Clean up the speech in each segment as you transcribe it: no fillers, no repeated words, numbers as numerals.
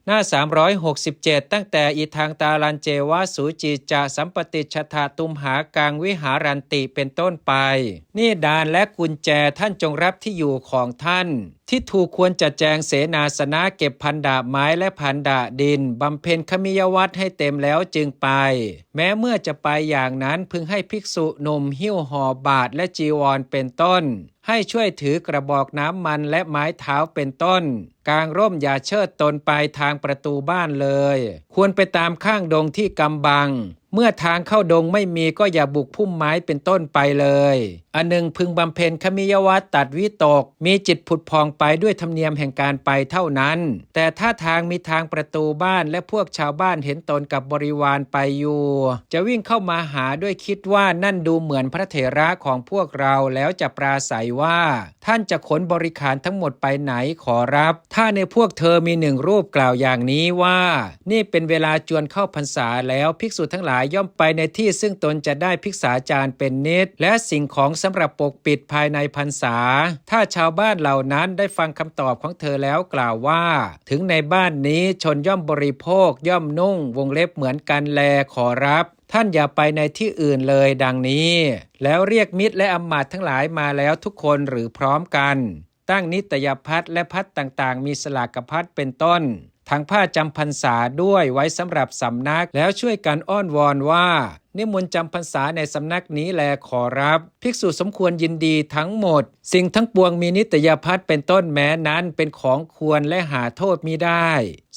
หน้า367ตั้งแต่อีทางตาลันเจวะสูจิจะสัมปติชถาตุมหากังวิหารันติเป็นต้นไปนี่ดานและกุญแจท่านจงรับที่อยู่ของท่านที่ถูกควรจัดแจงเสนาสนะเก็บพันดาบไม้และพันดาดินบำเพ็ญขมิยวัตรให้เต็มแล้วจึงไปแม้เมื่อจะไปอย่างนั้นพึงให้ภิกษุหนุ่มหิ้วห่อบาทและจีวรเป็นต้นให้ช่วยถือกระบอกน้ำมันและไม้เท้าเป็นต้นกางร่มอย่าเชิดตนไปทางประตูบ้านเลยควรไปตามข้างดงที่กำบังเมื่อทางเข้าดงไม่มีก็อย่าบุกพุ่มไม้เป็นต้นไปเลยอันหนึ่งพึงบำเพ็ญขมิยวัตรตัดวิตกมีจิตผุดพองไปด้วยธรรมเนียมแห่งการไปเท่านั้นแต่ถ้าทางมีทางประตูบ้านและพวกชาวบ้านเห็นตนกับบริวารไปอยู่จะวิ่งเข้ามาหาด้วยคิดว่านั่นดูเหมือนพระเถระของพวกเราแล้วจะปราศัยว่าท่านจะขนบริขารทั้งหมดไปไหนขอรับถ้าในพวกเธอมีหนึ่งรูปกล่าวอย่างนี้ว่านี่เป็นเวลาจวนเข้าพรรษาแล้วภิกษุทั้งหลายย่อมไปในที่ซึ่งตนจะได้ภิกษาจารย์เป็นนิจและสิ่งของสำหรับปกปิดภายในพรรษาถ้าชาวบ้านเหล่านั้นได้ฟังคำตอบของเธอแล้วกล่าวว่าถึงในบ้านนี้ชนย่อมบริโภคย่อมนุ่งวงเล็บเหมือนกันแลขอรับท่านอย่าไปในที่อื่นเลยดังนี้แล้วเรียกมิตรและอำมาตย์ทั้งหลายมาแล้วทุกคนหรือพร้อมกันตั้งนิตยพัดและพัดต่างๆมีสลากพัดเป็นต้นทั้งผ้าจำพรรษาด้วยไว้สำหรับสำนักแล้วช่วยกันอ้อนวอนว่านิมนต์จำพรรษาในสำนักนี้แลขอรับภิกษุสมควรยินดีทั้งหมดสิ่งทั้งปวงมีนิตยพัดเป็นต้นแม้นั้นเป็นของควรและหาโทษมิได้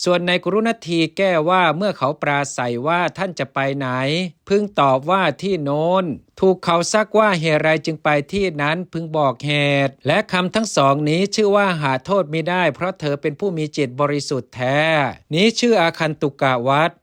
ส่วนในกรุณทีแก้ว่าเมื่อเขาปราศัยว่าท่านจะไปไหนพึงตอบว่าที่โน้นถูกเขาซักว่าเหตุไรจึงไปที่นั้นพึงบอกเหตุและคำทั้งสองนี้ชื่อว่าหาโทษมิได้เพราะเธอเป็นผู้มีจิตบริสุทธิ์แท้นี้ชื่ออาคันตุกะวัตร